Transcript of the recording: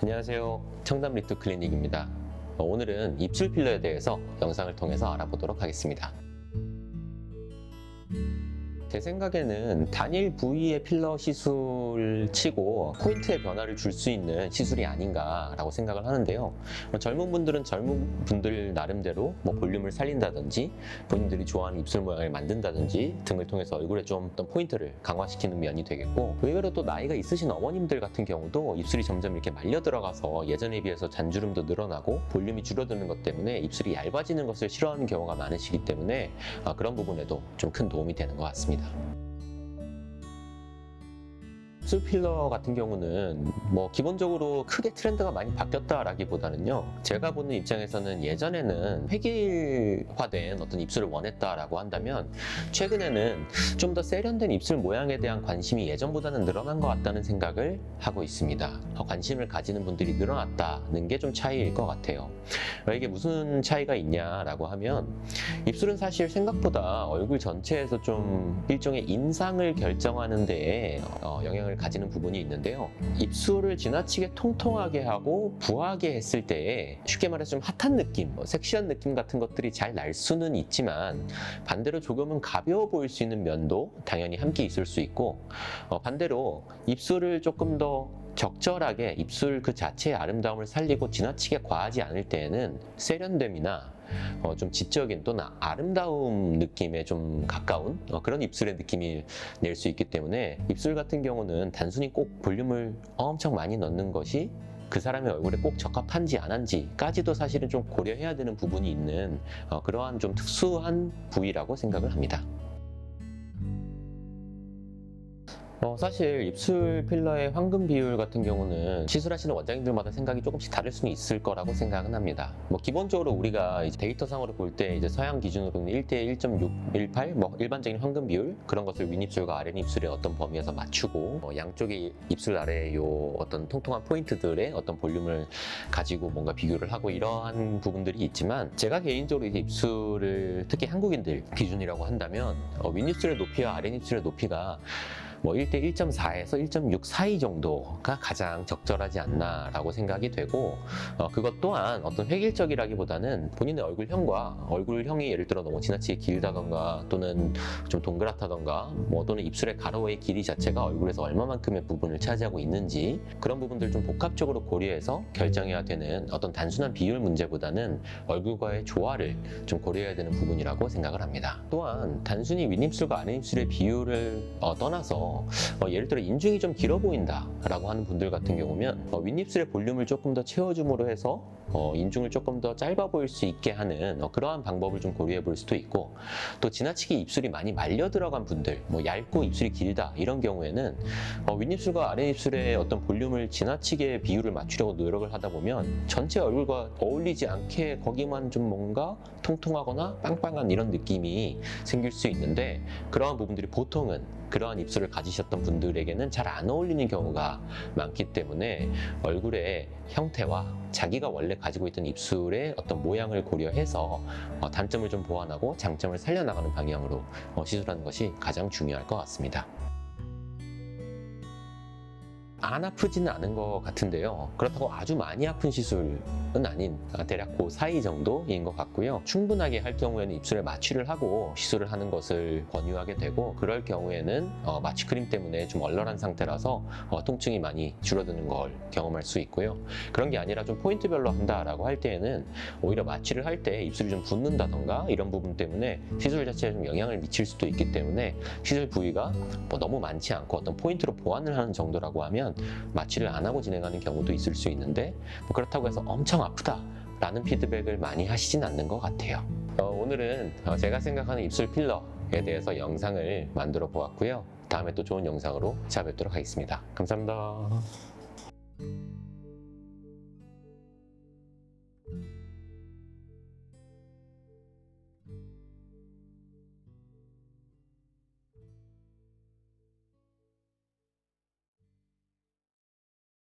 안녕하세요. 청담 리프 클리닉입니다. 오늘은 입술 필러에 대해서 영상을 통해서 알아보도록 하겠습니다. 제 생각에는 단일 부위의 필러 시술 치고 포인트의 변화를 줄 수 있는 시술이 아닌가라고 생각을 하는데요. 젊은 분들은 젊은 분들 나름대로 볼륨을 살린다든지 본인들이 좋아하는 입술 모양을 만든다든지 등을 통해서 얼굴에 좀 어떤 포인트를 강화시키는 면이 되겠고, 의외로 또 나이가 있으신 어머님들 같은 경우도 입술이 점점 이렇게 말려 들어가서 예전에 비해서 잔주름도 늘어나고 볼륨이 줄어드는 것 때문에 입술이 얇아지는 것을 싫어하는 경우가 많으시기 때문에 그런 부분에도 좀 큰 도움이 되는 것 같습니다. 입술 필러 같은 경우는 기본적으로 크게 트렌드가 많이 바뀌었다라기보다는요, 제가 보는 입장에서는 예전에는 획일화된 어떤 입술을 원했다라고 한다면 최근에는 좀 더 세련된 입술 모양에 대한 관심이 예전보다는 늘어난 것 같다는 생각을 하고 있습니다. 관심을 가지는 분들이 늘어났다는 게 좀 차이일 것 같아요. 이게 무슨 차이가 있냐라고 하면, 입술은 사실 생각보다 얼굴 전체에서 좀 일종의 인상을 결정하는 데에 영향을 가지는 부분이 있는데요. 입술을 지나치게 통통하게 하고 부하게 했을 때에 쉽게 말해서 좀 핫한 느낌, 섹시한 느낌 같은 것들이 잘 날 수는 있지만, 반대로 조금은 가벼워 보일 수 있는 면도 당연히 함께 있을 수 있고, 반대로 입술을 조금 더 적절하게 입술 그 자체의 아름다움을 살리고 지나치게 과하지 않을 때에는 세련됨이나 좀 지적인 또는 아름다움 느낌에 좀 가까운 그런 입술의 느낌이 낼 수 있기 때문에, 입술 같은 경우는 단순히 꼭 볼륨을 엄청 많이 넣는 것이 그 사람의 얼굴에 꼭 적합한지 안 한지까지도 사실은 좀 고려해야 되는 부분이 있는 그러한 좀 특수한 부위라고 생각을 합니다. 사실 입술 필러의 황금 비율 같은 경우는 시술하시는 원장님들마다 생각이 조금씩 다를 수는 있을 거라고 생각은 합니다. 기본적으로 우리가 이제 데이터상으로 볼 때 이제 서양 기준으로는 1대 1.618 일반적인 황금 비율, 그런 것을 윗입술과 아랫입술의 어떤 범위에서 맞추고 양쪽의 입술 아래의 요 어떤 통통한 포인트들의 어떤 볼륨을 가지고 뭔가 비교를 하고 이러한 부분들이 있지만, 제가 개인적으로 이제 입술을 특히 한국인들 기준이라고 한다면 윗입술의 높이와 아랫입술의 높이가 1대 1.4에서 1.6 사이 정도가 가장 적절하지 않나라고 생각이 되고, 그것 또한 어떤 획일적이라기보다는 본인의 얼굴형이 예를 들어 너무 지나치게 길다던가 또는 좀 동그랗다던가 또는 입술의 가로의 길이 자체가 얼굴에서 얼마만큼의 부분을 차지하고 있는지, 그런 부분들 좀 복합적으로 고려해서 결정해야 되는 어떤 단순한 비율 문제보다는 얼굴과의 조화를 좀 고려해야 되는 부분이라고 생각을 합니다. 또한 단순히 윗입술과 아랫입술의 비율을 떠나서 예를 들어 인중이 좀 길어 보인다 라고 하는 분들 같은 경우면 윗입술의 볼륨을 조금 더 채워줌으로 해서 인중을 조금 더 짧아 보일 수 있게 하는 그러한 방법을 좀 고려해 볼 수도 있고, 또 지나치게 입술이 많이 말려 들어간 분들, 얇고 입술이 길다 이런 경우에는 윗입술과 아랫입술의 어떤 볼륨을 지나치게 비율을 맞추려고 노력을 하다 보면 전체 얼굴과 어울리지 않게 거기만 좀 뭔가 통통하거나 빵빵한 이런 느낌이 생길 수 있는데, 그러한 부분들이 보통은 그러한 입술을 가지셨던 분들에게는 잘 안 어울리는 경우가 많기 때문에, 얼굴의 형태와 자기가 원래 가지고 있던 입술의 어떤 모양을 고려해서 단점을 좀 보완하고 장점을 살려나가는 방향으로 시술하는 것이 가장 중요할 것 같습니다. 안 아프지는 않은 것 같은데요, 그렇다고 아주 많이 아픈 시술은 아닌 대략 그 사이 정도인 것 같고요. 충분하게 할 경우에는 입술에 마취를 하고 시술을 하는 것을 권유하게 되고, 그럴 경우에는 마취 크림 때문에 좀 얼얼한 상태라서 통증이 많이 줄어드는 걸 경험할 수 있고요. 그런 게 아니라 좀 포인트별로 한다라고 할 때에는 오히려 마취를 할 때 입술이 좀 붓는다던가 이런 부분 때문에 시술 자체에 좀 영향을 미칠 수도 있기 때문에, 시술 부위가 너무 많지 않고 어떤 포인트로 보완을 하는 정도라고 하면 마취를 안 하고 진행하는 경우도 있을 수 있는데, 그렇다고 해서 엄청 아프다 라는 피드백을 많이 하시진 않는 것 같아요. 오늘은 제가 생각하는 입술 필러에 대해서 영상을 만들어 보았고요. 다음에 또 좋은 영상으로 찾아뵙도록 하겠습니다. 감사합니다.